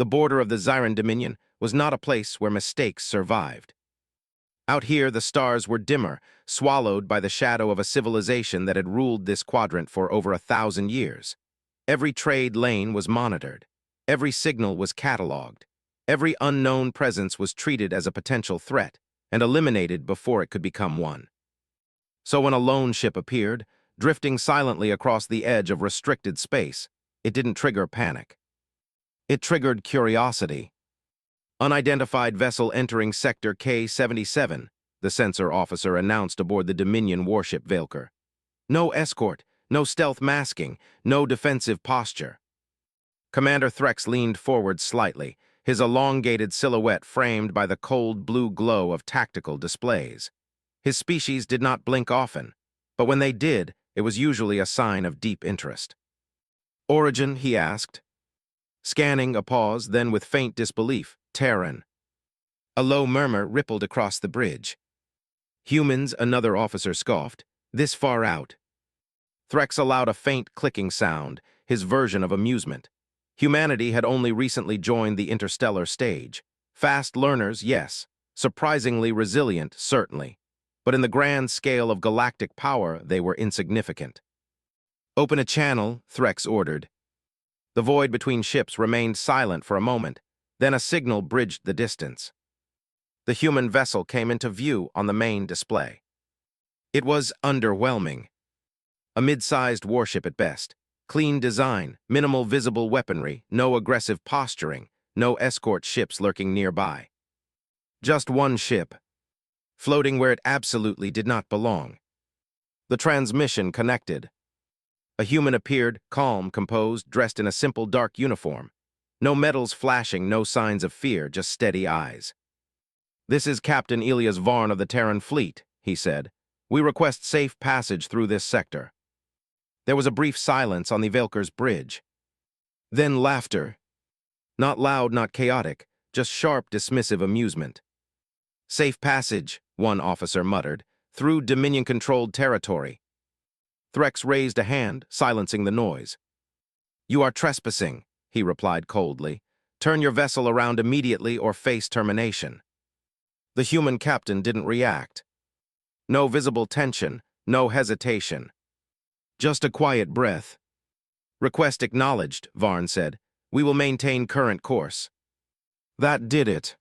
The border of the Zyran Dominion was not a place where mistakes survived. Out here, the stars were dimmer, swallowed by the shadow of a civilization that had ruled this quadrant for over 1,000 years. Every trade lane was monitored. Every signal was cataloged. Every unknown presence was treated as a potential threat and eliminated before it could become one. So when a lone ship appeared, drifting silently across the edge of restricted space, it didn't trigger panic. It triggered curiosity. Unidentified vessel entering Sector K-77, the sensor officer announced aboard the Dominion warship Valkyr. No escort, no stealth masking, no defensive posture. Commander Threx leaned forward slightly, his elongated silhouette framed by the cold blue glow of tactical displays. His species did not blink often, but when they did, it was usually a sign of deep interest. "Origin?" he asked. Scanning, a pause, then with faint disbelief, "Terran." A low murmur rippled across the bridge. "Humans," another officer scoffed. "This far out." Threx allowed a faint clicking sound, his version of amusement. Humanity had only recently joined the interstellar stage. Fast learners, yes. Surprisingly resilient, certainly. But in the grand scale of galactic power, they were insignificant. "Open a channel," Threx ordered. The void between ships remained silent for a moment, then a signal bridged the distance. The human vessel came into view on the main display. It was underwhelming. A mid-sized warship at best. Clean design, minimal visible weaponry, no aggressive posturing, no escort ships lurking nearby. Just one ship, floating where it absolutely did not belong. The transmission connected. A human appeared, calm, composed, dressed in a simple dark uniform. No medals flashing, no signs of fear, just steady eyes. "This is Captain Elias Varn of the Terran Fleet," he said. "We request safe passage through this sector." There was a brief silence on the Valkyr's bridge. Then laughter. Not loud, not chaotic, just sharp, dismissive amusement. "Safe passage," one officer muttered, "through Dominion-controlled territory." Threx raised a hand, silencing the noise. "You are trespassing," he replied coldly. "Turn your vessel around immediately or face termination." The human captain didn't react. No visible tension, no hesitation. Just a quiet breath. "Request acknowledged," Varn said. "We will maintain current course." That did it.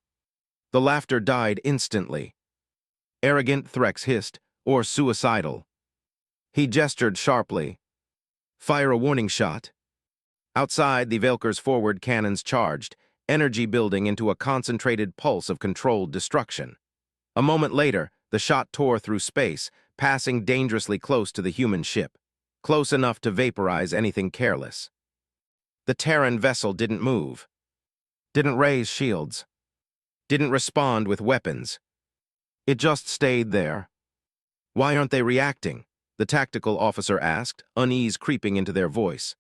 The laughter died instantly. "Arrogant," Threx hissed, "or suicidal." He gestured sharply. "Fire a warning shot." Outside, the Valkyr's forward cannons charged, energy building into a concentrated pulse of controlled destruction. A moment later, the shot tore through space, passing dangerously close to the human ship, close enough to vaporize anything careless. The Terran vessel didn't move, didn't raise shields, didn't respond with weapons. It just stayed there. "Why aren't they reacting?" the tactical officer asked, unease creeping into their voice.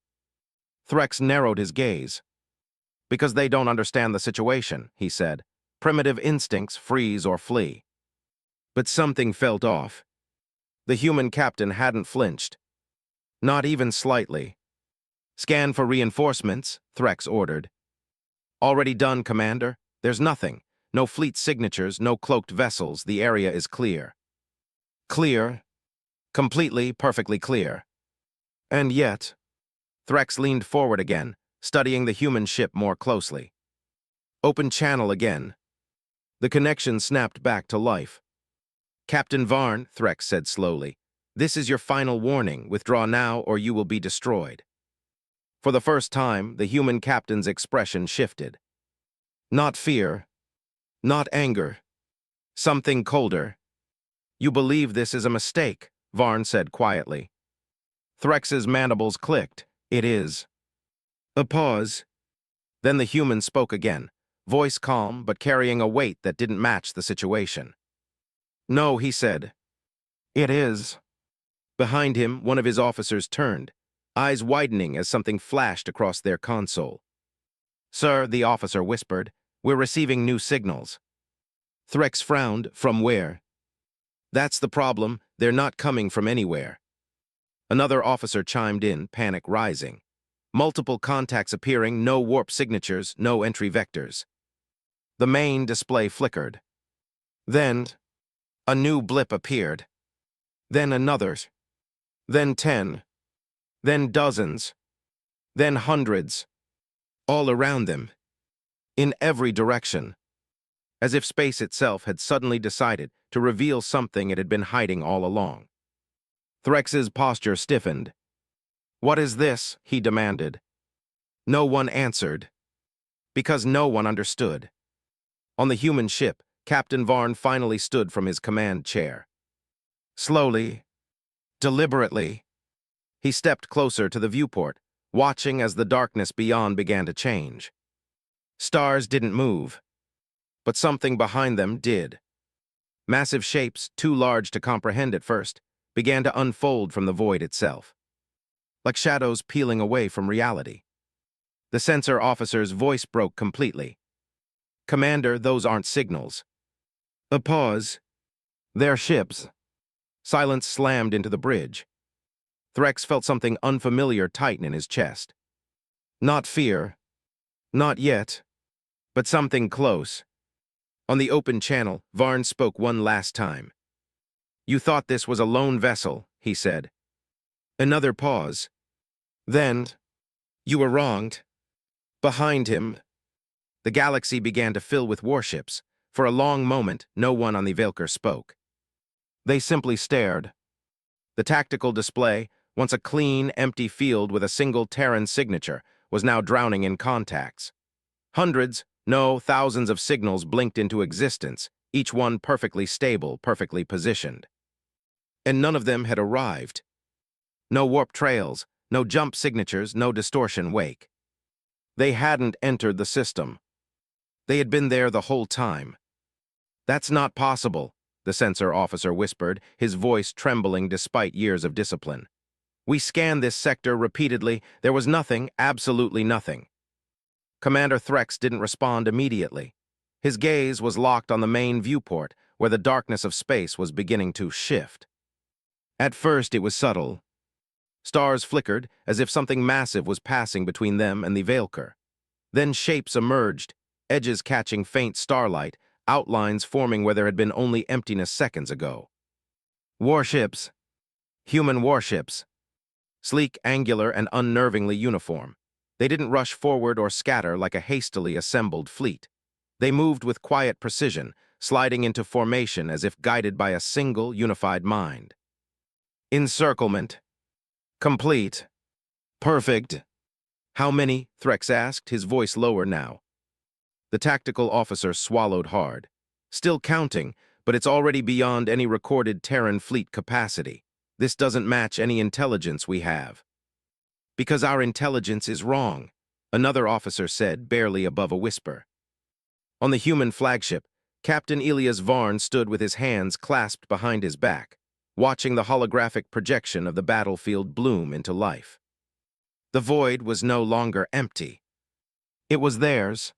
Threx narrowed his gaze. "Because they don't understand the situation," he said. "Primitive instincts, freeze or flee." But something felt off. The human captain hadn't flinched. Not even slightly. "Scan for reinforcements," Threx ordered. "Already done, Commander. There's nothing. No fleet signatures, no cloaked vessels. The area is clear." Clear. Completely, perfectly clear. And yet, Threx leaned forward again, studying the human ship more closely. "Open channel again." The connection snapped back to life. "Captain Varn," Threx said slowly, "this is your final warning. Withdraw now or you will be destroyed." For the first time, the human captain's expression shifted. Not fear, not anger, something colder. "You believe this is a mistake," Varn said quietly. Threx's mandibles clicked. "It is." A pause. Then the human spoke again, voice calm but carrying a weight that didn't match the situation. "No," he said. "It is." Behind him, one of his officers turned, eyes widening as something flashed across their console. "Sir," the officer whispered, "we're receiving new signals." Threx frowned. "From where?" "That's the problem. They're not coming from anywhere." Another officer chimed in, panic rising. multiple contacts appearing, no warp signatures, no entry vectors. The main display flickered. Then, a new blip appeared. Then another. Then 10. Then dozens. Then hundreds. All around them. In every direction. As if space itself had suddenly decided to reveal something it had been hiding all along. Threx's posture stiffened. "What is this?" he demanded. No one answered. Because no one understood. On the human ship, Captain Varn finally stood from his command chair. Slowly, deliberately, he stepped closer to the viewport, watching as the darkness beyond began to change. Stars didn't move, but something behind them did. Massive shapes, too large to comprehend at first, began to unfold from the void itself. Like shadows peeling away from reality. The sensor officer's voice broke completely. "Commander, those aren't signals." A pause. "They're ships." Silence slammed into the bridge. Threx felt something unfamiliar tighten in his chest. Not fear. Not yet. But something close. On the open channel, Varn spoke one last time. "You thought this was a lone vessel," he said. Another pause. Then, "You were wronged." Behind him, the galaxy began to fill with warships. For a long moment, no one on the Velker spoke. They simply stared. The tactical display, once a clean, empty field with a single Terran signature, was now drowning in contacts. Hundreds, no, thousands of signals blinked into existence, each one perfectly stable, perfectly positioned. And none of them had arrived. No warp trails, no jump signatures, no distortion wake. They hadn't entered the system. They had been there the whole time. "That's not possible," the sensor officer whispered, his voice trembling despite years of discipline. "We scanned this sector repeatedly. There was nothing, absolutely nothing." Commander Threx didn't respond immediately. His gaze was locked on the main viewport, where the darkness of space was beginning to shift. At first, it was subtle. Stars flickered, as if something massive was passing between them and the Velker. Then shapes emerged, edges catching faint starlight, outlines forming where there had been only emptiness seconds ago. Warships. Human warships. Sleek, angular, and unnervingly uniform. They didn't rush forward or scatter like a hastily assembled fleet. They moved with quiet precision, sliding into formation as if guided by a single, unified mind. Encirclement. Complete. Perfect. "How many?" Threx asked, his voice lower now. The tactical officer swallowed hard. "Still counting, but it's already beyond any recorded Terran fleet capacity. This doesn't match any intelligence we have." "Because our intelligence is wrong," another officer said, barely above a whisper. On the human flagship, Captain Elias Varn stood with his hands clasped behind his back, watching the holographic projection of the battlefield bloom into life. The void was no longer empty. It was theirs.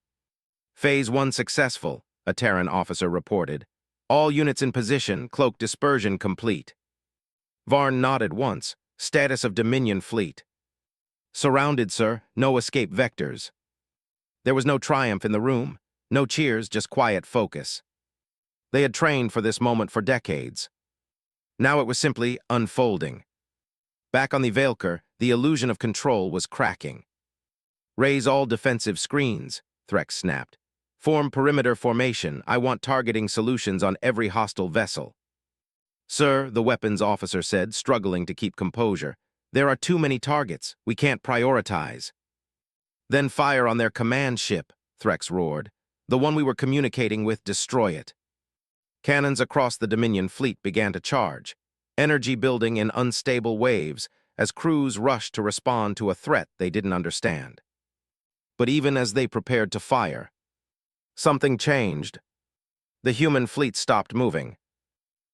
"Phase 1 successful," a Terran officer reported. "All units in position, cloak dispersion complete." Varn nodded once. "Status of Dominion fleet." "Surrounded, sir. No escape vectors." There was no triumph in the room. No cheers, just quiet focus. They had trained for this moment for decades. Now it was simply unfolding. Back on the Velker, the illusion of control was cracking. "Raise all defensive screens," Threx snapped. "Form perimeter formation. I want targeting solutions on every hostile vessel." "Sir," the weapons officer said, struggling to keep composure, "there are too many targets. We can't prioritize." "Then fire on their command ship," Threx roared. "The one we were communicating with, destroy it." Cannons across the Dominion fleet began to charge, energy building in unstable waves as crews rushed to respond to a threat they didn't understand. But even as they prepared to fire, something changed. The human fleet stopped moving.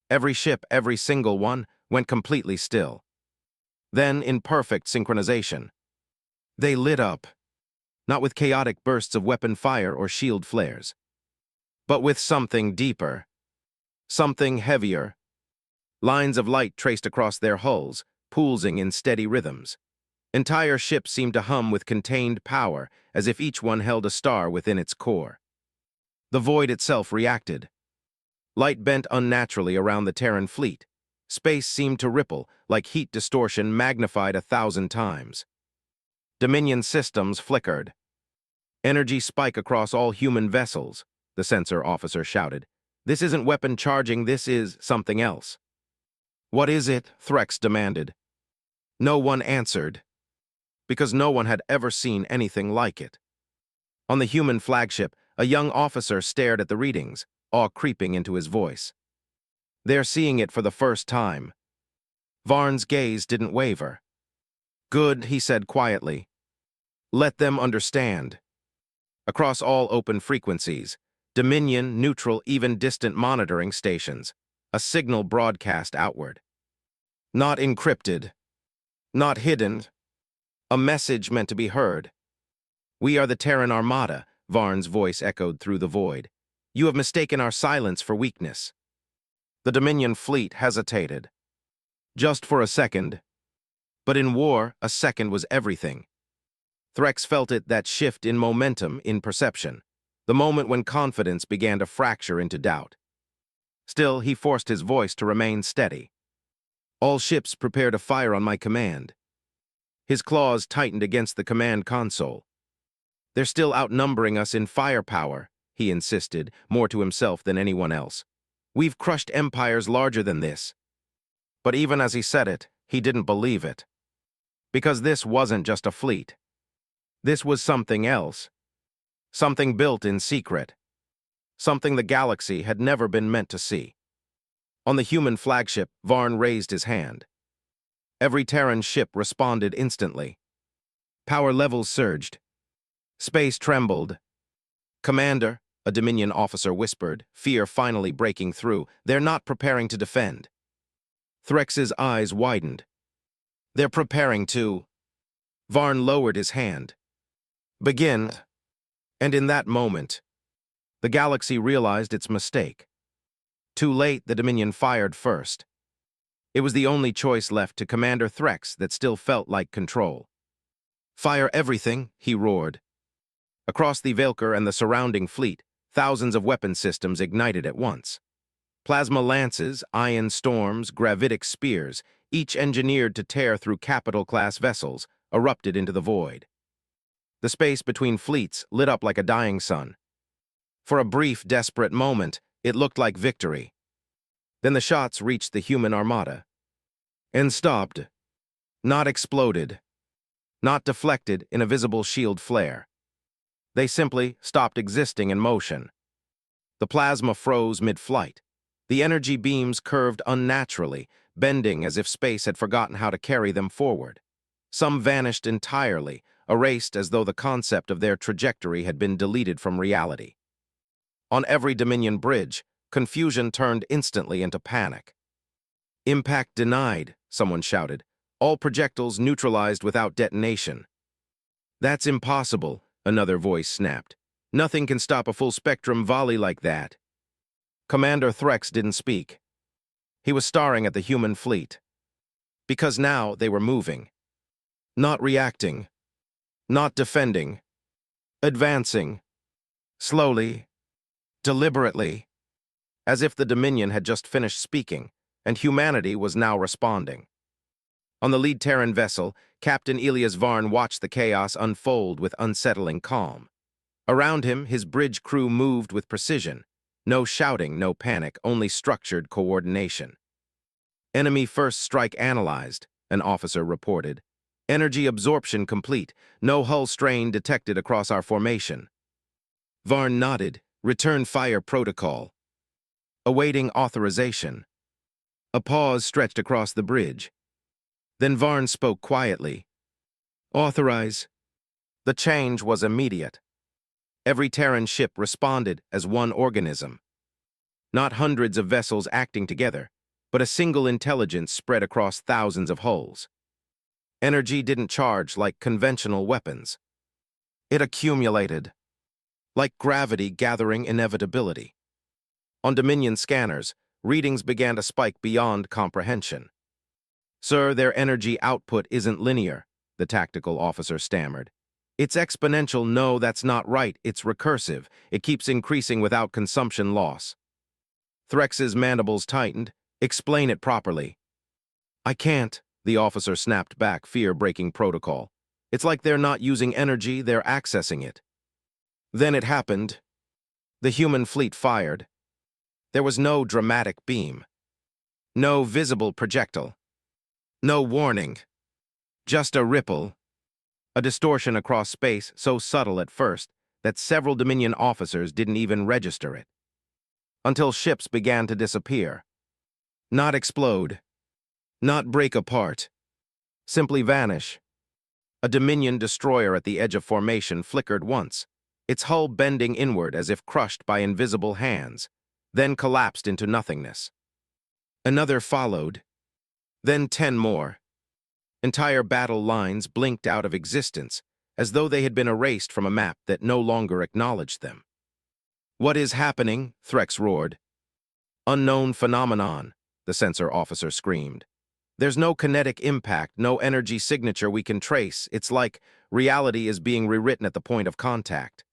Every ship, every single one, went completely still. Then, in perfect synchronization, they lit up, not with chaotic bursts of weapon fire or shield flares, but with something deeper. Something heavier. Lines of light traced across their hulls, pulsing in steady rhythms. Entire ships seemed to hum with contained power, as if each one held a star within its core. The void itself reacted. Light bent unnaturally around the Terran fleet. Space seemed to ripple, like heat distortion magnified 1,000 times. Dominion systems flickered. Energy spike across all human vessels, the sensor officer shouted. This isn't weapon charging, this is something else. What is it? Threx demanded. No one answered, because no one had ever seen anything like it. On the human flagship, a young officer stared at the readings, awe creeping into his voice. They're seeing it for the first time. Varn's gaze didn't waver. Good, he said quietly. Let them understand. Across all open frequencies, Dominion, neutral, even distant monitoring stations, a signal broadcast outward. Not encrypted. Not hidden. A message meant to be heard. We are the Terran Armada, Varn's voice echoed through the void. You have mistaken our silence for weakness. The Dominion fleet hesitated. Just for a second. But in war, a second was everything. Threx felt it, that shift in momentum, in perception, the moment when confidence began to fracture into doubt. Still, he forced his voice to remain steady. All ships prepare to fire on my command. His claws tightened against the command console. They're still outnumbering us in firepower, he insisted, more to himself than anyone else. We've crushed empires larger than this. But even as he said it, he didn't believe it. Because this wasn't just a fleet. This was something else. Something built in secret. Something the galaxy had never been meant to see. On the human flagship, Varn raised his hand. Every Terran ship responded instantly. Power levels surged. Space trembled. Commander, a Dominion officer whispered, fear finally breaking through. They're not preparing to defend. Threx's eyes widened. They're preparing to... Varn lowered his hand. Begin. And in that moment, the galaxy realized its mistake. Too late, the Dominion fired first. It was the only choice left to Commander Threx that still felt like control. Fire everything, he roared. Across the Valkyr and the surrounding fleet, thousands of weapon systems ignited at once. Plasma lances, ion storms, gravitic spears, each engineered to tear through capital-class vessels, erupted into the void. The space between fleets lit up like a dying sun. For a brief, desperate moment, it looked like victory. Then the shots reached the human armada. And stopped. Not exploded. Not deflected in a visible shield flare. They simply stopped existing in motion. The plasma froze mid-flight. The energy beams curved unnaturally, bending as if space had forgotten how to carry them forward. Some vanished entirely, erased as though the concept of their trajectory had been deleted from reality. On every Dominion bridge, confusion turned instantly into panic. Impact denied, someone shouted. All projectiles neutralized without detonation. That's impossible, another voice snapped. Nothing can stop a full-spectrum volley like that. Commander Threx didn't speak. He was staring at the human fleet. Because now they were moving. Not reacting. Not defending. Advancing. Slowly. Deliberately. As if the Dominion had just finished speaking, and humanity was now responding. On the lead Terran vessel, Captain Elias Varn watched the chaos unfold with unsettling calm. Around him, his bridge crew moved with precision. No shouting, no panic, only structured coordination. Enemy first strike analyzed, an officer reported. Energy absorption complete, no hull strain detected across our formation. Varn nodded, return fire protocol. Awaiting authorization. A pause stretched across the bridge. Then Varn spoke quietly. Authorize. The change was immediate. Every Terran ship responded as one organism. Not hundreds of vessels acting together, but a single intelligence spread across thousands of hulls. Energy didn't charge like conventional weapons. It accumulated, like gravity gathering inevitability. On Dominion scanners, readings began to spike beyond comprehension. Sir, their energy output isn't linear, the tactical officer stammered. It's exponential. No, that's not right. It's recursive. It keeps increasing without consumption loss. Threx's mandibles tightened. Explain it properly. I can't, the officer snapped back, fear-breaking protocol. It's like they're not using energy, they're accessing it. Then it happened. The human fleet fired. There was no dramatic beam. No visible projectile. No warning. Just a ripple. A distortion across space so subtle at first that several Dominion officers didn't even register it. Until ships began to disappear. Not explode. Not break apart. Simply vanish. A Dominion destroyer at the edge of formation flickered once, its hull bending inward as if crushed by invisible hands, then collapsed into nothingness. Another followed. Then 10 more. Entire battle lines blinked out of existence, as though they had been erased from a map that no longer acknowledged them. What is happening? Threx roared. Unknown phenomenon, the sensor officer screamed. There's no kinetic impact, no energy signature we can trace. It's like reality is being rewritten at the point of contact.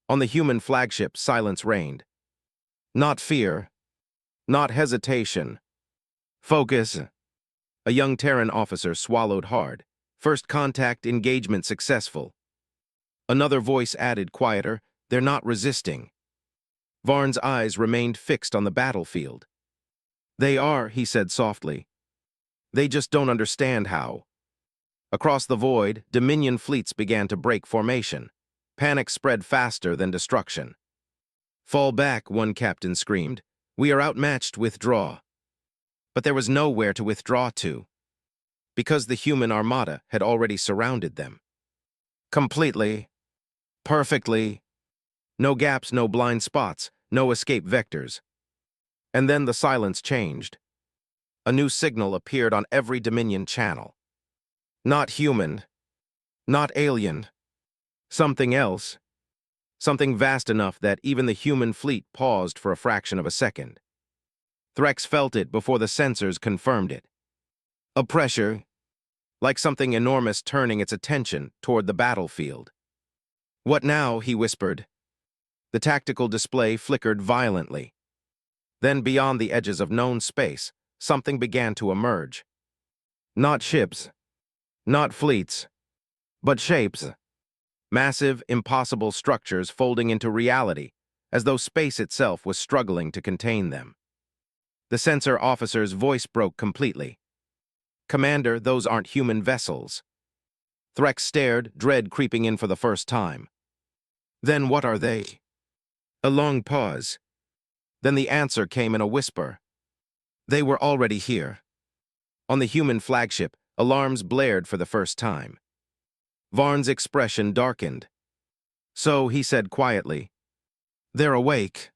On the human flagship, silence reigned. Not fear. Not hesitation. Focus. A young Terran officer swallowed hard. First contact engagement successful. Another voice added, quieter, they're not resisting. Varn's eyes remained fixed on the battlefield. They are, he said softly. They just don't understand how. Across the void, Dominion fleets began to break formation. Panic spread faster than destruction. Fall back, one captain screamed. We are outmatched, withdraw. But there was nowhere to withdraw to, because the human armada had already surrounded them. Completely. Perfectly. No gaps, no blind spots, no escape vectors. And then the silence changed. A new signal appeared on every Dominion channel. Not human. Not alien. Something else. Something vast enough that even the human fleet paused for a fraction of a second. Threx felt it before the sensors confirmed it. A pressure, like something enormous turning its attention toward the battlefield. What now? He whispered. The tactical display flickered violently. Then beyond the edges of known space, something began to emerge. Not ships, not fleets, but shapes. Massive, impossible structures folding into reality, as though space itself was struggling to contain them. The sensor officer's voice broke completely. Commander, those aren't human vessels. Threx stared, dread creeping in for the first time. Then what are they? A long pause. Then the answer came in a whisper. They were already here. On the human flagship, alarms blared for the first time. Varn's expression darkened. So, he said quietly, they're awake.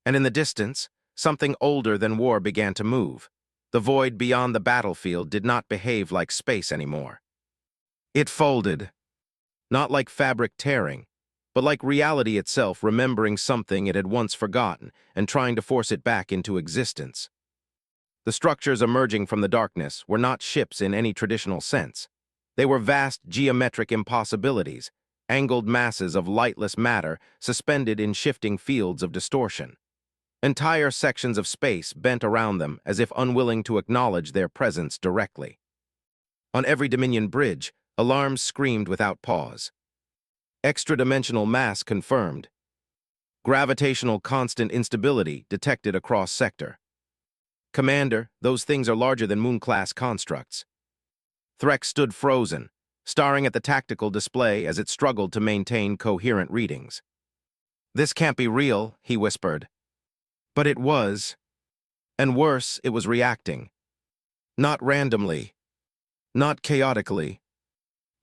And in the distance, something older than war began to move. The void beyond the battlefield did not behave like space anymore. It folded. Not like fabric tearing, but like reality itself remembering something it had once forgotten and trying to force it back into existence. The structures emerging from the darkness were not ships in any traditional sense. They were vast geometric impossibilities, angled masses of lightless matter suspended in shifting fields of distortion. Entire sections of space bent around them as if unwilling to acknowledge their presence directly. On every Dominion bridge, alarms screamed without pause. Extra-dimensional mass confirmed. Gravitational constant instability detected across sector. Commander, those things are larger than Moon-class constructs. Threx stood frozen, staring at the tactical display as it struggled to maintain coherent readings. This can't be real, he whispered. But it was. And worse, it was reacting. Not randomly. Not chaotically.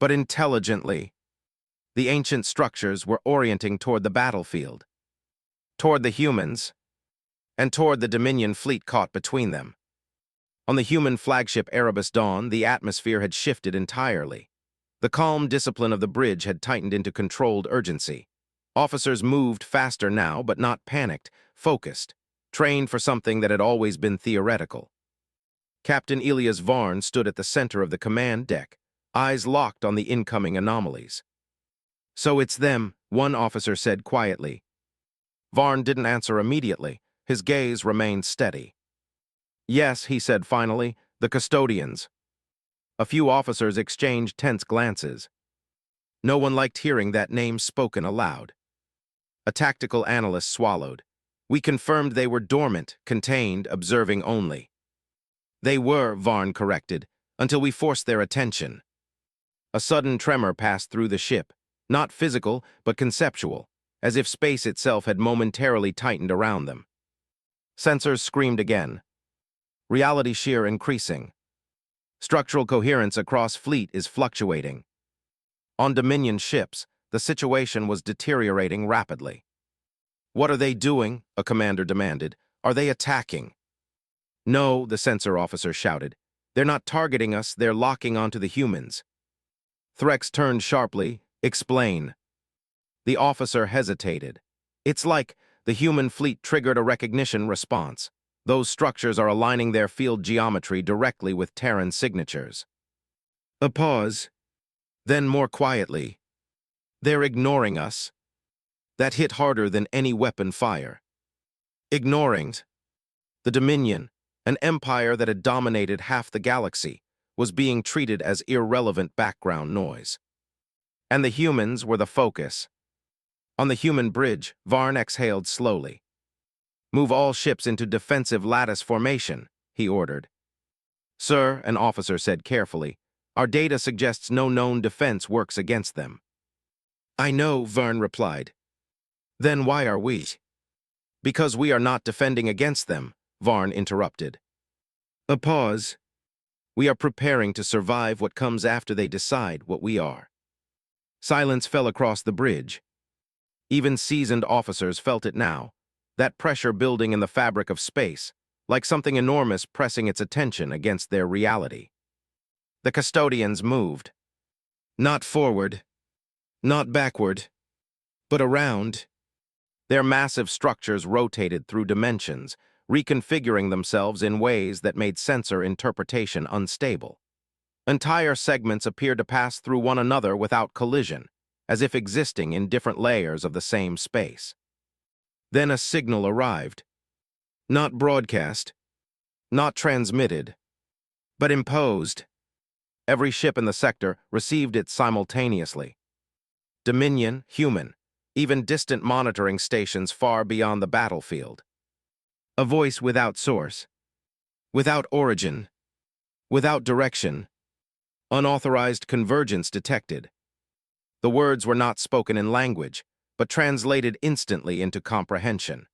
But intelligently. The ancient structures were orienting toward the battlefield. Toward the humans. And toward the Dominion fleet caught between them. On the human flagship Erebus Dawn, the atmosphere had shifted entirely. The calm discipline of the bridge had tightened into controlled urgency. Officers moved faster now, but not panicked, focused, trained for something that had always been theoretical. Captain Elias Varn stood at the center of the command deck, eyes locked on the incoming anomalies. "So it's them," one officer said quietly. Varn didn't answer immediately. His gaze remained steady. "Yes," he said finally, "the custodians." A few officers exchanged tense glances. No one liked hearing that name spoken aloud. A tactical analyst swallowed. "We confirmed they were dormant, contained, observing only." "They were," Varn corrected, "until we forced their attention." A sudden tremor passed through the ship, not physical, but conceptual, as if space itself had momentarily tightened around them. Sensors screamed again. Reality shear increasing. Structural coherence across fleet is fluctuating. On Dominion ships, the situation was deteriorating rapidly. "What are they doing?" a commander demanded. "Are they attacking?" "No," the sensor officer shouted. "They're not targeting us, they're locking onto the humans." Threx turned sharply. "Explain." The officer hesitated. "It's like the human fleet triggered a recognition response. Those structures are aligning their field geometry directly with Terran signatures." A pause. Then more quietly, "They're ignoring us." That hit harder than any weapon fire. Ignoring. The Dominion, an empire that had dominated half the galaxy, was being treated as irrelevant background noise. And the humans were the focus. On the human bridge, Varn exhaled slowly. "Move all ships into defensive lattice formation," he ordered. "Sir," an officer said carefully, "our data suggests no known defense works against them." "I know," Varn replied. "Then why are we?" "Because we are not defending against them," Varn interrupted. A pause. "We are preparing to survive what comes after they decide what we are." Silence fell across the bridge. Even seasoned officers felt it now, that pressure building in the fabric of space, like something enormous pressing its attention against their reality. The custodians moved. Not forward, not backward, but around. Their massive structures rotated through dimensions, reconfiguring themselves in ways that made sensor interpretation unstable. Entire segments appeared to pass through one another without collision, as if existing in different layers of the same space. Then a signal arrived. Not broadcast, not transmitted, but imposed. Every ship in the sector received it simultaneously. Dominion, human, even distant monitoring stations far beyond the battlefield. A voice without source, without origin, without direction. Unauthorized convergence detected. The words were not spoken in language, but translated instantly into comprehension.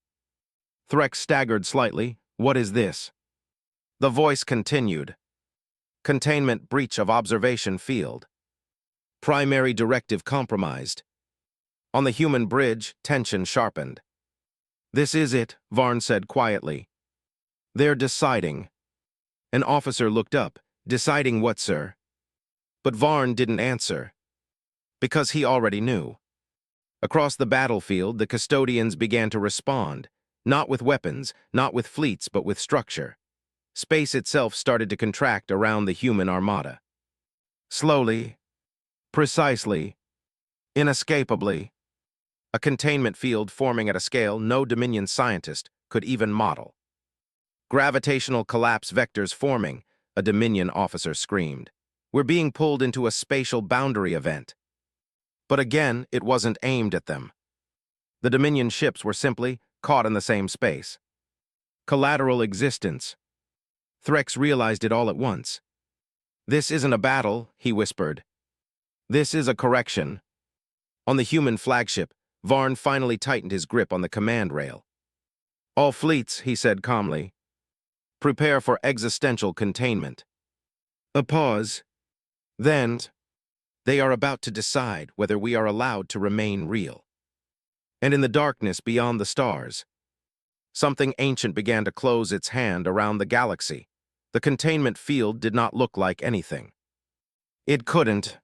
Threx staggered slightly. "What is this?" The voice continued. "Containment breach of observation field. Primary directive compromised." On the human bridge, tension sharpened. "This is it," Varn said quietly. "They're deciding." An officer looked up. "Deciding what, sir?" But Varn didn't answer. Because he already knew. Across the battlefield, the custodians began to respond, not with weapons, not with fleets, but with structure. Space itself started to contract around the human armada. Slowly, precisely, inescapably. A containment field forming at a scale no Dominion scientist could even model. "Gravitational collapse vectors forming," a Dominion officer screamed. "We're being pulled into a spatial boundary event." But again, it wasn't aimed at them. The Dominion ships were simply caught in the same space. Collateral existence. Threx realized it all at once. "This isn't a battle," he whispered. "This is a correction." On the human flagship, Varn finally tightened his grip on the command rail. "All fleets," he said calmly, "prepare for existential containment." A pause. Then, "They are about to decide whether we are allowed to remain real." And in the darkness beyond the stars, something ancient began to close its hand around the galaxy. The containment field did not look like anything. It couldn't,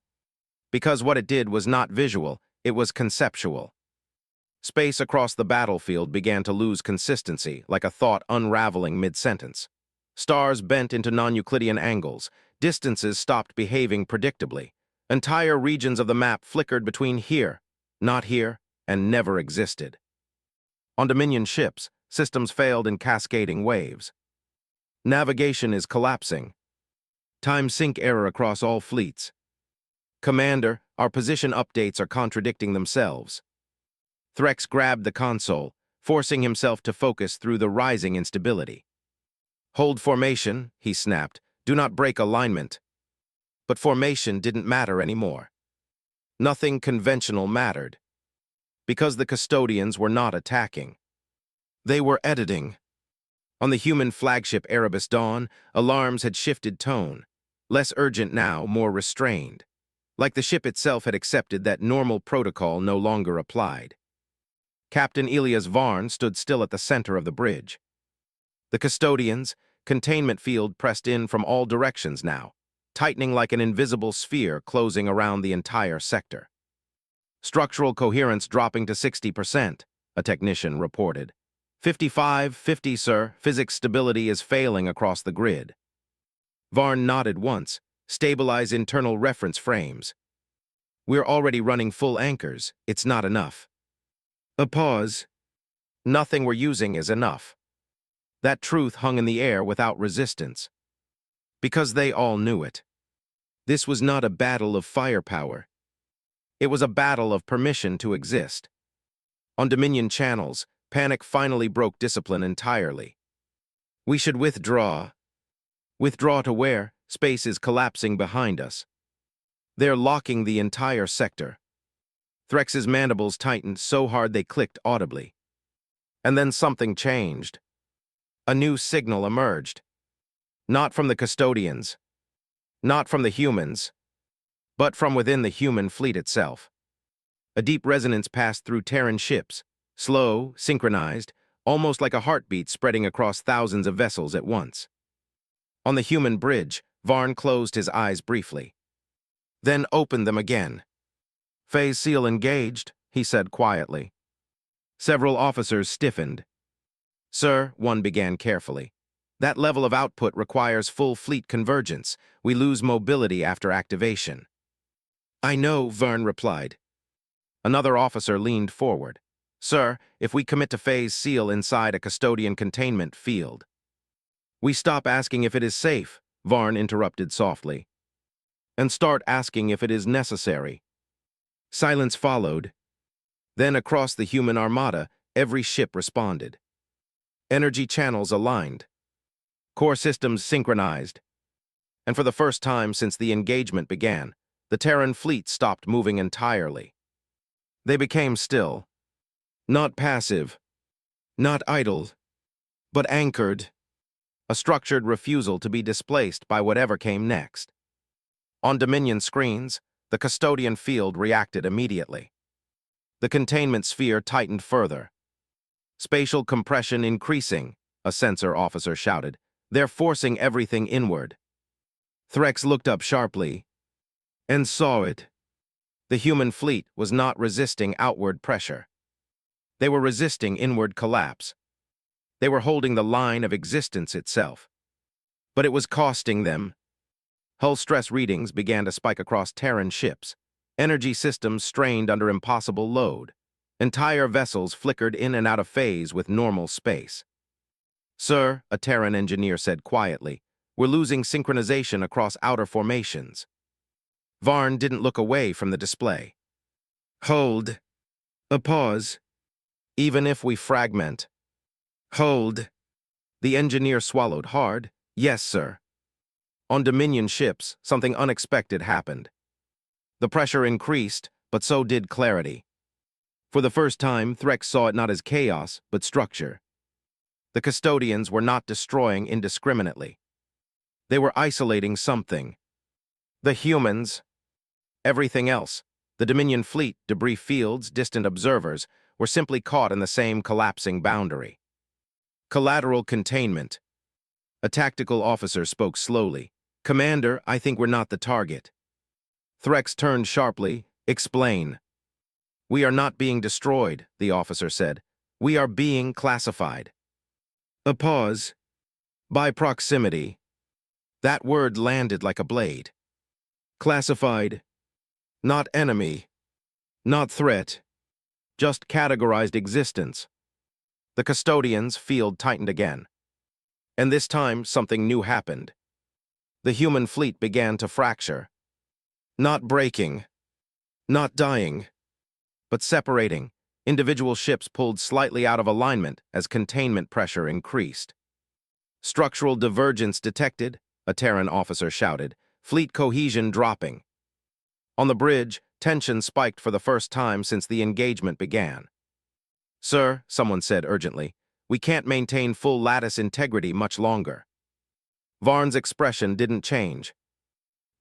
because what it did was not visual, it was conceptual. Space across the battlefield began to lose consistency, like a thought unraveling mid-sentence. Stars bent into non-Euclidean angles, distances stopped behaving predictably. Entire regions of the map flickered between here, not here, and never existed. On Dominion ships, systems failed in cascading waves. Navigation is collapsing. Time sync error across all fleets. Commander, our position updates are contradicting themselves. Threx grabbed the console, forcing himself to focus through the rising instability. Hold formation, he snapped. Do not break alignment. But formation didn't matter anymore. Nothing conventional mattered. Because the custodians were not attacking. They were editing. On the human flagship Erebus Dawn, alarms had shifted tone. Less urgent now, more restrained. Like the ship itself had accepted that normal protocol no longer applied. Captain Elias Varn stood still at the center of the bridge. The custodians, containment field pressed in from all directions now, tightening like an invisible sphere closing around the entire sector. Structural coherence dropping to 60%, a technician reported. 50, sir. Physics stability is failing across the grid. Varn nodded once. Stabilize internal reference frames. We're already running full anchors. It's not enough. A pause. Nothing we're using is enough. That truth hung in the air without resistance. Because they all knew it. This was not a battle of firepower. It was a battle of permission to exist. On Dominion channels, panic finally broke discipline entirely. We should withdraw. Withdraw to where? Space is collapsing behind us. They're locking the entire sector. Threx's mandibles tightened so hard they clicked audibly. And then something changed. A new signal emerged. Not from the custodians. Not from the humans. But from within the human fleet itself. A deep resonance passed through Terran ships, slow, synchronized, almost like a heartbeat spreading across thousands of vessels at once. On the human bridge, Varn closed his eyes briefly. Then opened them again. Phase seal engaged, he said quietly. Several officers stiffened. Sir, one began carefully. That level of output requires full fleet convergence. We lose mobility after activation. I know, Vern replied. Another officer leaned forward. Sir, if we commit to phase seal inside a custodian containment field. We stop asking if it is safe, Varn interrupted softly. And start asking if it is necessary. Silence followed. Then across the human armada, every ship responded. Energy channels aligned. Core systems synchronized. And for the first time since the engagement began, the Terran fleet stopped moving entirely. They became still. Not passive. Not idle. But anchored. A structured refusal to be displaced by whatever came next. On Dominion screens, the custodian field reacted immediately. The containment sphere tightened further. Spatial compression increasing, a sensor officer shouted. They're forcing everything inward. Threx looked up sharply and saw it. The human fleet was not resisting outward pressure. They were resisting inward collapse. They were holding the line of existence itself. But it was costing them. Hull stress readings began to spike across Terran ships. Energy systems strained under impossible load. Entire vessels flickered in and out of phase with normal space. Sir, a Terran engineer said quietly, we're losing synchronization across outer formations. Varn didn't look away from the display. Hold. A pause. Even if we fragment. Hold. The engineer swallowed hard. Yes, sir. On Dominion ships, something unexpected happened. The pressure increased, but so did clarity. For the first time, Threx saw it not as chaos, but structure. The custodians were not destroying indiscriminately. They were isolating something. The humans. Everything else, the Dominion fleet, debris fields, distant observers, were simply caught in the same collapsing boundary. Collateral containment. A tactical officer spoke slowly. Commander, I think we're not the target. Threx turned sharply. Explain. We are not being destroyed, the officer said. We are being classified. A pause. By proximity. That word landed like a blade. Classified. Not enemy. Not threat. Just categorized existence. The custodians' field tightened again. And this time, something new happened. The human fleet began to fracture. Not breaking. Not dying. But separating. Individual ships pulled slightly out of alignment as containment pressure increased. Structural divergence detected, a Terran officer shouted, fleet cohesion dropping. On the bridge, tension spiked for the first time since the engagement began. Sir, someone said urgently, we can't maintain full lattice integrity much longer. Varn's expression didn't change,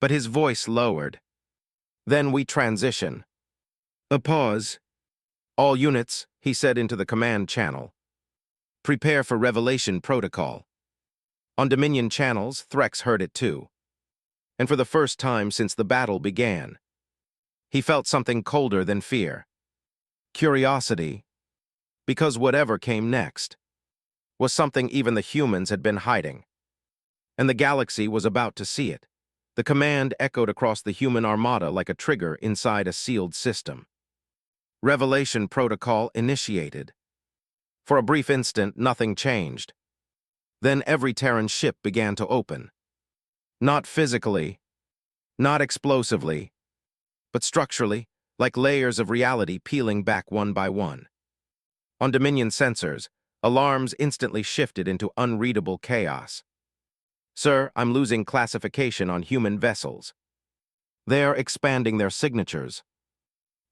but his voice lowered. Then we transition. A pause. All units, he said into the command channel. Prepare for revelation protocol. On Dominion channels, Threx heard it too. And for the first time since the battle began, he felt something colder than fear. Curiosity, because whatever came next was something even the humans had been hiding. And the galaxy was about to see it. The command echoed across the human armada like a trigger inside a sealed system. Revelation protocol initiated. For a brief instant, nothing changed. Then every Terran ship began to open. Not physically, not explosively, but structurally, like layers of reality peeling back one by one. On Dominion sensors, alarms instantly shifted into unreadable chaos. Sir, I'm losing classification on human vessels. They're expanding their signatures.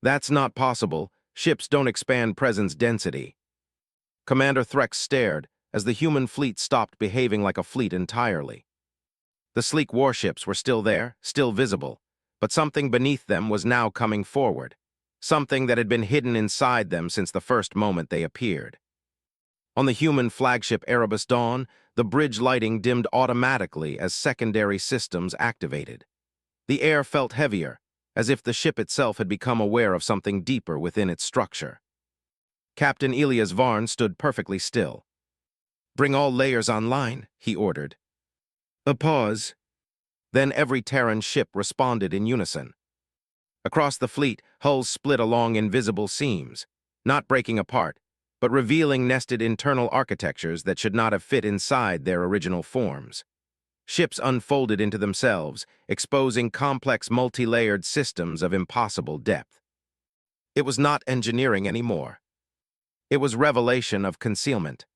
That's not possible. Ships don't expand presence density. Commander Threx stared as the human fleet stopped behaving like a fleet entirely. The sleek warships were still there, still visible, but something beneath them was now coming forward, something that had been hidden inside them since the first moment they appeared. On the human flagship Erebus Dawn, the bridge lighting dimmed automatically as secondary systems activated. The air felt heavier, as if the ship itself had become aware of something deeper within its structure. Captain Elias Varn stood perfectly still. Bring all layers online, he ordered. A pause. Then every Terran ship responded in unison. Across the fleet, hulls split along invisible seams, not breaking apart, but revealing nested internal architectures that should not have fit inside their original forms. Ships unfolded into themselves, exposing complex multi-layered systems of impossible depth. It was not engineering anymore. It was revelation of concealment.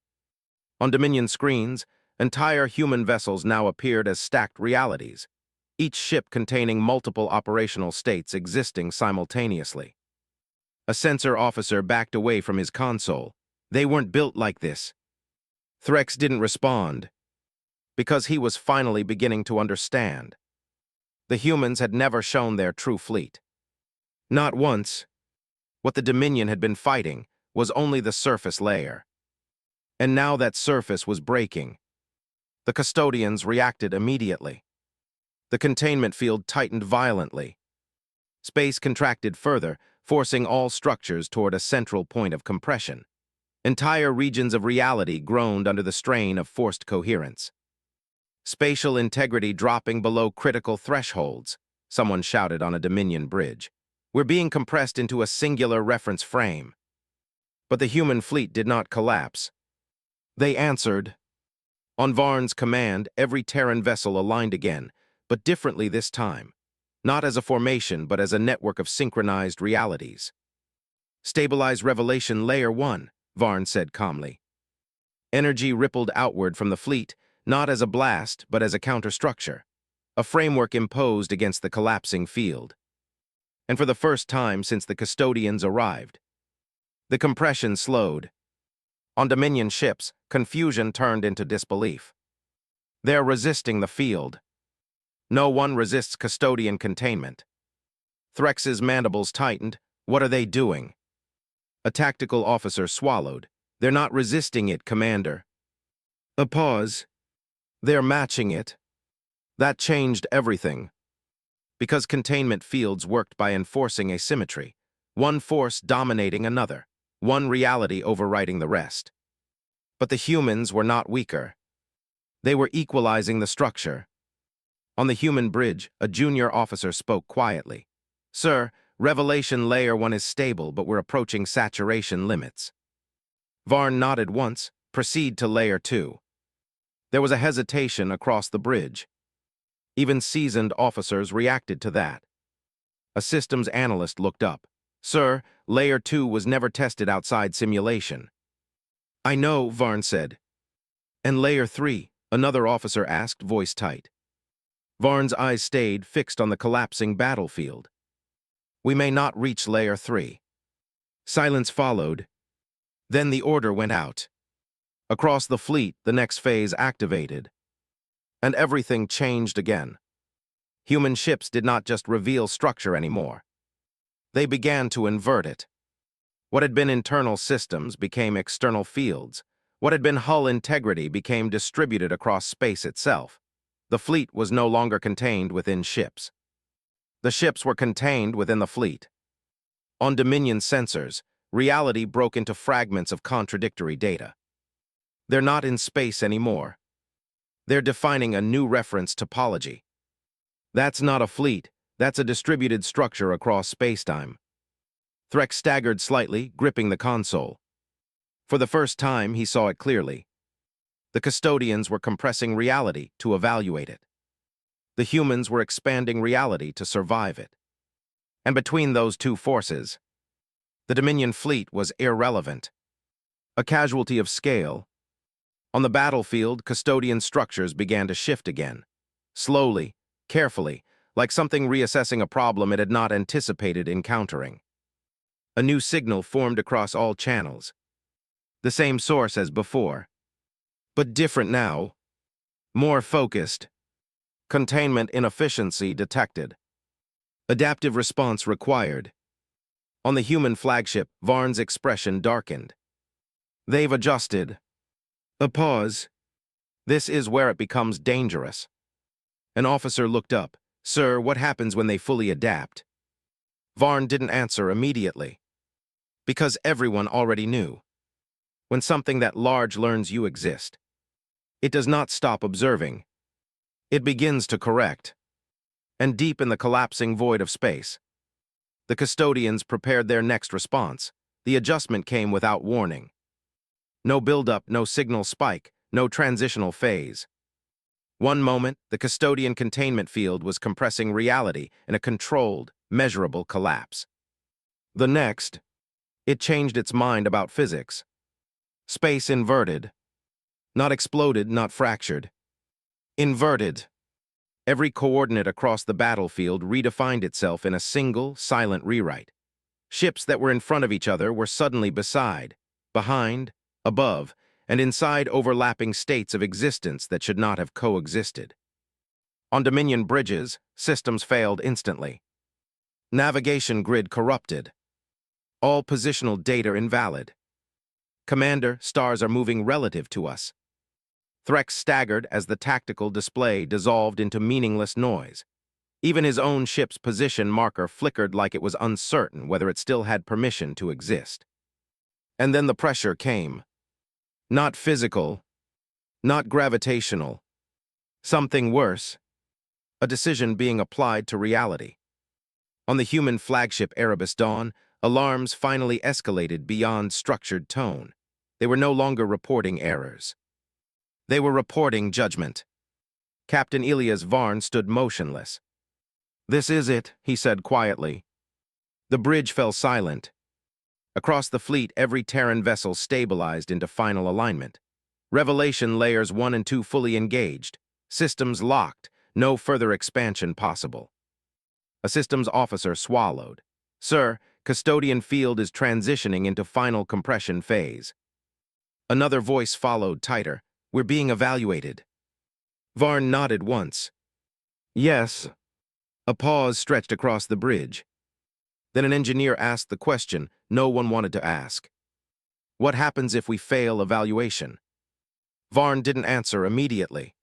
On Dominion screens, entire human vessels now appeared as stacked realities, each ship containing multiple operational states existing simultaneously. A sensor officer backed away from his console. They weren't built like this. Threx didn't respond, because he was finally beginning to understand. The humans had never shown their true fleet. Not once. What the Dominion had been fighting was only the surface layer. And now that surface was breaking. The custodians reacted immediately. The containment field tightened violently. Space contracted further, forcing all structures toward a central point of compression. Entire regions of reality groaned under the strain of forced coherence. Spatial integrity dropping below critical thresholds, someone shouted on a Dominion bridge. We're being compressed into a singular reference frame. But the human fleet did not collapse. They answered. On Varn's command, every Terran vessel aligned again, but differently this time. Not as a formation, but as a network of synchronized realities. Stabilize Revelation Layer 1, Varn said calmly. Energy rippled outward from the fleet, not as a blast, but as a counterstructure, a framework imposed against the collapsing field. And for the first time since the custodians arrived, the compression slowed. On Dominion ships, confusion turned into disbelief. They're resisting the field. No one resists custodian containment. Threx's mandibles tightened. What are they doing? A tactical officer swallowed. They're not resisting it, Commander. A pause. They're matching it. That changed everything. Because containment fields worked by enforcing asymmetry, one force dominating another, one reality overriding the rest. But the humans were not weaker. They were equalizing the structure. On the human bridge, a junior officer spoke quietly. Sir, Revelation Layer 1 is stable, but we're approaching saturation limits. Varn nodded once. Proceed to Layer 2. There was a hesitation across the bridge. Even seasoned officers reacted to that. A systems analyst looked up. Sir, Layer 2 was never tested outside simulation. I know, Varn said. And Layer 3? Another officer asked, voice tight. Varn's eyes stayed fixed on the collapsing battlefield. We may not reach Layer 3. Silence followed. Then the order went out. Across the fleet, the next phase activated. And everything changed again. Human ships did not just reveal structure anymore. They began to invert it. What had been internal systems became external fields. What had been hull integrity became distributed across space itself. The fleet was no longer contained within ships. The ships were contained within the fleet. On Dominion sensors, reality broke into fragments of contradictory data. They're not in space anymore. They're defining a new reference topology. That's not a fleet, that's a distributed structure across spacetime. Threx staggered slightly, gripping the console. For the first time, he saw it clearly. The custodians were compressing reality to evaluate it. The humans were expanding reality to survive it. And between those two forces, the Dominion fleet was irrelevant. A casualty of scale. On the battlefield, custodian structures began to shift again. Slowly, carefully, like something reassessing a problem it had not anticipated encountering. A new signal formed across all channels. The same source as before, but different now. More focused. Containment inefficiency detected. Adaptive response required. On the human flagship, Varn's expression darkened. They've adjusted. A pause. This is where it becomes dangerous. An officer looked up. Sir, what happens when they fully adapt? Varn didn't answer immediately. Because everyone already knew. When something that large learns you exist, it does not stop observing. It begins to correct. And deep in the collapsing void of space, the custodians prepared their next response. The adjustment came without warning. No build-up, no signal spike, no transitional phase. One moment, the custodian containment field was compressing reality in a controlled, measurable collapse. The next, it changed its mind about physics. Space inverted. Not exploded, not fractured. Inverted. Every coordinate across the battlefield redefined itself in a single, silent rewrite. Ships that were in front of each other were suddenly beside, behind, above, and inside overlapping states of existence that should not have coexisted. On Dominion bridges, systems failed instantly. Navigation grid corrupted. All positional data invalid. Commander, stars are moving relative to us. Threx staggered as the tactical display dissolved into meaningless noise. Even his own ship's position marker flickered like it was uncertain whether it still had permission to exist. And then the pressure came. Not physical, not gravitational. Something worse. A decision being applied to reality. On the human flagship Erebus Dawn, alarms finally escalated beyond structured tone. They were no longer reporting errors. They were reporting judgment. Captain Elias Varn stood motionless. This is it, he said quietly. The bridge fell silent. Across the fleet, every Terran vessel stabilized into final alignment. Revelation layers 1 and 2 fully engaged. Systems locked, no further expansion possible. A systems officer swallowed. Sir, custodian field is transitioning into final compression phase. Another voice followed tighter. We're being evaluated. Varn nodded once. Yes. A pause stretched across the bridge. Then an engineer asked the question no one wanted to ask. What happens if we fail evaluation? Varn didn't answer immediately.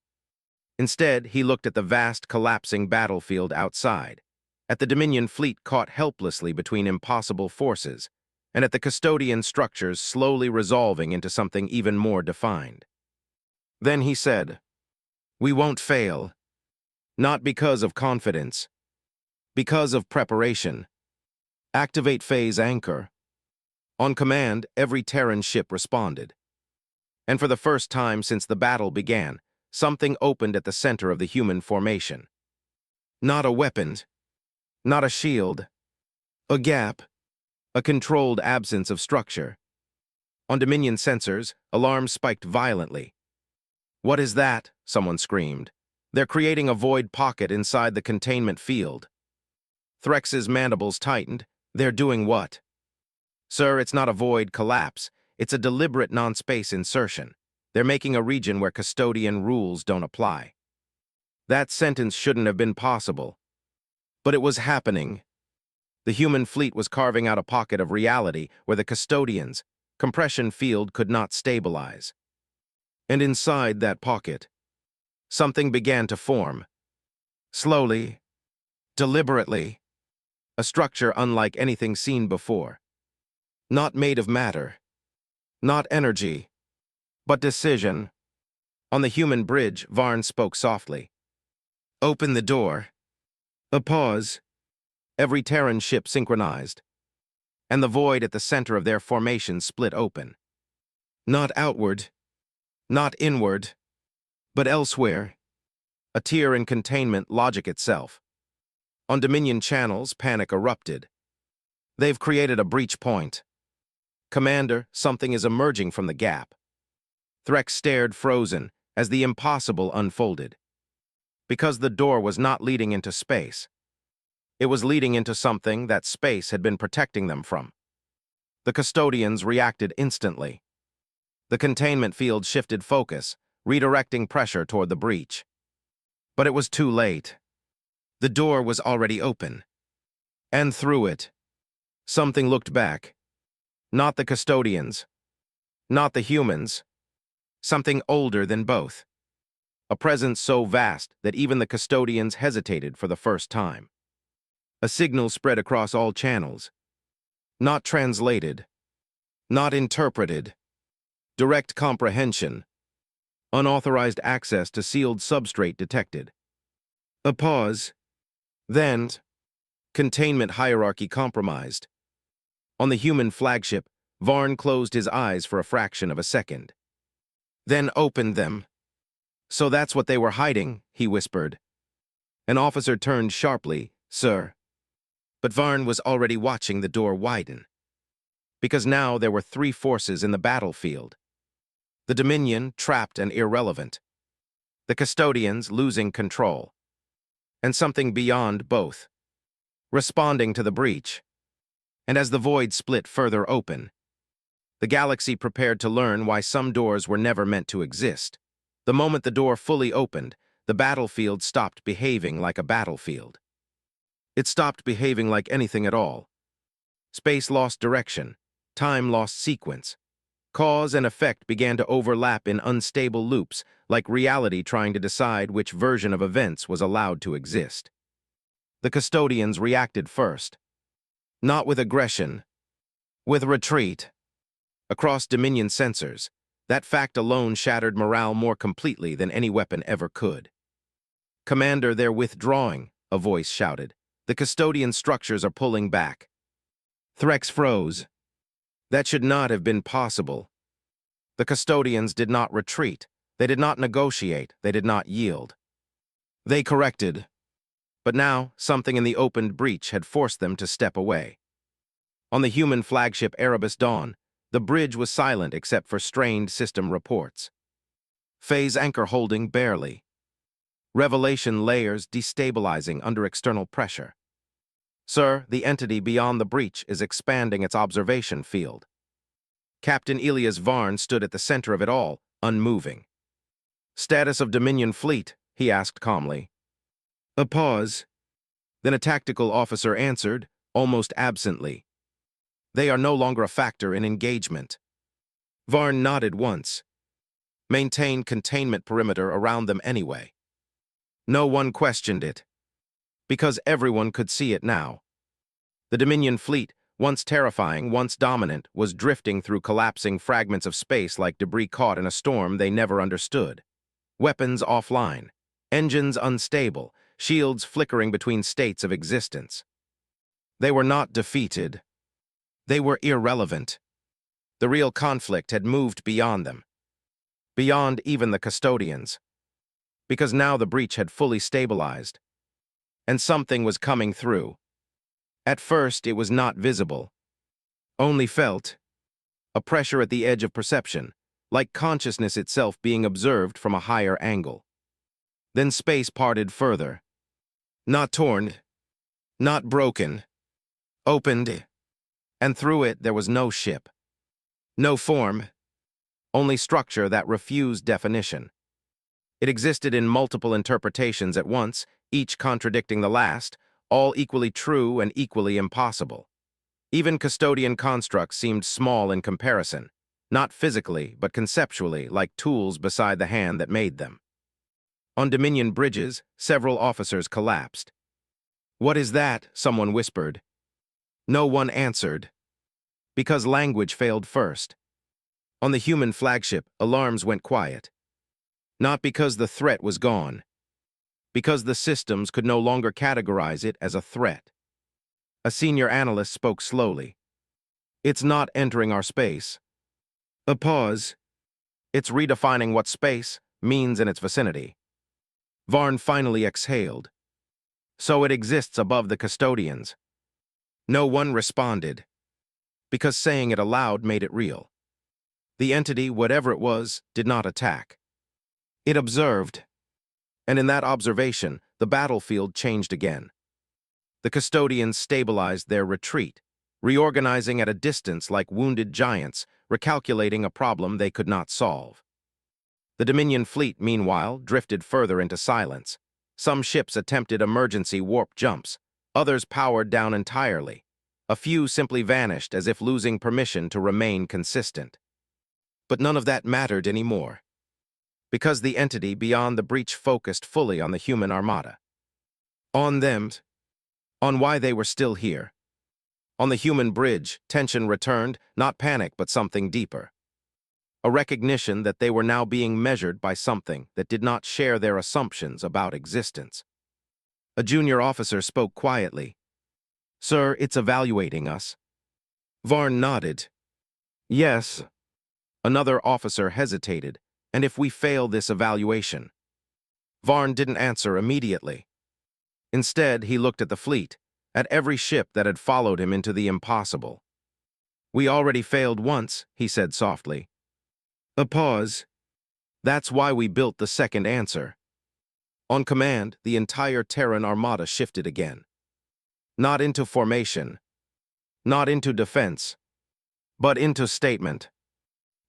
Instead, he looked at the vast, collapsing battlefield outside, at the Dominion fleet caught helplessly between impossible forces, and at the custodian structures slowly resolving into something even more defined. Then he said, "We won't fail. Not because of confidence, because of preparation. Activate phase anchor. On command, every Terran ship responded. And for the first time since the battle began, something opened at the center of the human formation. Not a weapon, not a shield, a gap, a controlled absence of structure. On Dominion sensors, alarms spiked violently. "What is that?" someone screamed. "They're creating a void pocket inside the containment field." Threx's mandibles tightened. "They're doing what?" "Sir, it's not a void collapse. It's a deliberate non-space insertion. They're making a region where custodian rules don't apply." That sentence shouldn't have been possible. But it was happening. The human fleet was carving out a pocket of reality where the custodians' compression field could not stabilize. And inside that pocket, something began to form. Slowly, deliberately, a structure unlike anything seen before. Not made of matter, not energy, but decision. On the human bridge, Varn spoke softly. "Open the door." A pause. Every Terran ship synchronized, and the void at the center of their formation split open. Not outward, not inward, but elsewhere. A tier in containment logic itself. On Dominion channels, panic erupted. "They've created a breach point." "Commander, something is emerging from the gap." Threx stared frozen as the impossible unfolded. Because the door was not leading into space. It was leading into something that space had been protecting them from. The custodians reacted instantly. The containment field shifted focus, redirecting pressure toward the breach. But it was too late. The door was already open. And through it, something looked back. Not the custodians, not the humans. Something older than both. A presence so vast that even the custodians hesitated for the first time. A signal spread across all channels. Not translated. Not interpreted. Direct comprehension. Unauthorized access to sealed substrate detected. A pause. Then, containment hierarchy compromised. On the human flagship, Varn closed his eyes for a fraction of a second. Then opened them. "So that's what they were hiding," he whispered. An officer turned sharply. "Sir." But Varn was already watching the door widen. Because now there were three forces in the battlefield. The Dominion, trapped and irrelevant. The custodians, losing control. And something beyond both. Responding to the breach. And as the void split further open, the galaxy prepared to learn why some doors were never meant to exist. The moment the door fully opened, the battlefield stopped behaving like a battlefield. It stopped behaving like anything at all. Space lost direction. Time lost sequence. Cause and effect began to overlap in unstable loops, like reality trying to decide which version of events was allowed to exist. The custodians reacted first. Not with aggression, with retreat. Across Dominion sensors, that fact alone shattered morale more completely than any weapon ever could. "Commander, they're withdrawing," a voice shouted. "The custodian structures are pulling back." Threx froze. That should not have been possible. The custodians did not retreat. They did not negotiate. They did not yield. They corrected. But now, something in the opened breach had forced them to step away. On the human flagship Erebus Dawn, the bridge was silent except for strained system reports. Phase anchor holding barely. Revelation layers destabilizing under external pressure. "Sir, the entity beyond the breach is expanding its observation field." Captain Elias Varn stood at the center of it all, unmoving. "Status of Dominion fleet?" he asked calmly. A pause. Then a tactical officer answered, almost absently. "They are no longer a factor in engagement." Varn nodded once. "Maintain containment perimeter around them anyway." No one questioned it. Because everyone could see it now. The Dominion fleet, once terrifying, once dominant, was drifting through collapsing fragments of space like debris caught in a storm they never understood. Weapons offline, engines unstable, shields flickering between states of existence. They were not defeated. They were irrelevant. The real conflict had moved beyond them, beyond even the custodians, because now the breach had fully stabilized, and something was coming through. At first, it was not visible, only felt, a pressure at the edge of perception, like consciousness itself being observed from a higher angle. Then space parted further. Not torn, not broken, opened, and through it there was no ship, no form, only structure that refused definition. It existed in multiple interpretations at once, each contradicting the last, all equally true and equally impossible. Even custodian constructs seemed small in comparison, not physically but conceptually, like tools beside the hand that made them. On Dominion bridges, several officers collapsed. "What is that?" someone whispered. No one answered, because language failed first. On the human flagship, alarms went quiet. Not because the threat was gone, because the systems could no longer categorize it as a threat. A senior analyst spoke slowly. "It's not entering our space." A pause. "It's redefining what space means in its vicinity." Varn finally exhaled. "So it exists above the custodians." No one responded, because saying it aloud made it real. The entity, whatever it was, did not attack. It observed, and in that observation, the battlefield changed again. The custodians stabilized their retreat, reorganizing at a distance like wounded giants, recalculating a problem they could not solve. The Dominion fleet, meanwhile, drifted further into silence. Some ships attempted emergency warp jumps, others powered down entirely. A few simply vanished as if losing permission to remain consistent. But none of that mattered anymore, because the entity beyond the breach focused fully on the human armada. On them, on why they were still here. On the human bridge, tension returned, not panic but something deeper. A recognition that they were now being measured by something that did not share their assumptions about existence. A junior officer spoke quietly. "Sir, it's evaluating us." Varn nodded. "Yes." Another officer hesitated. "And if we fail this evaluation?" Varn didn't answer immediately. Instead, he looked at the fleet, at every ship that had followed him into the impossible. "We already failed once," he said softly. A pause. "That's why we built the second answer." On command, the entire Terran armada shifted again. Not into formation, not into defense, but into statement.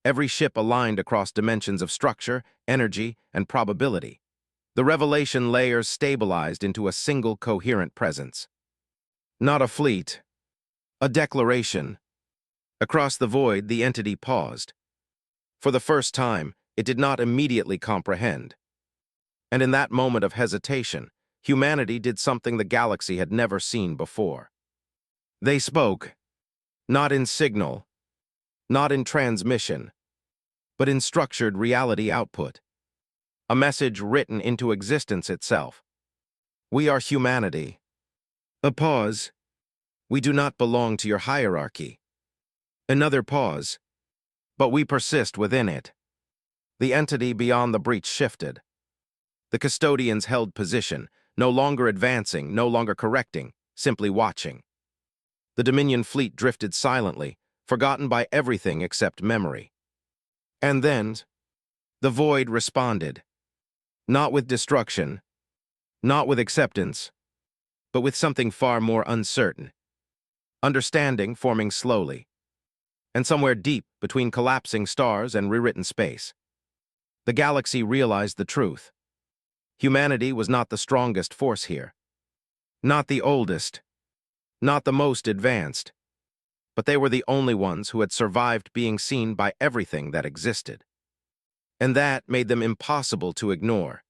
Every ship aligned across dimensions of structure, energy, and probability. The revelation layers stabilized into a single coherent presence. Not a fleet, a declaration. Across the void, the entity paused. For the first time, it did not immediately comprehend. And in that moment of hesitation, humanity did something the galaxy had never seen before. They spoke, not in signal, not in transmission, but in structured reality output. A message written into existence itself. "We are humanity." A pause. "We do not belong to your hierarchy." Another pause. "But we persist within it." The entity beyond the breach shifted. The custodians held position, no longer advancing, no longer correcting, simply watching. The Dominion fleet drifted silently, forgotten by everything except memory. And then, the void responded. Not with destruction, not with acceptance, but with something far more uncertain. Understanding forming slowly. And somewhere deep between collapsing stars and rewritten space, the galaxy realized the truth. Humanity was not the strongest force here. Not the oldest. Not the most advanced. But they were the only ones who had survived being seen by everything that existed. And that made them impossible to ignore.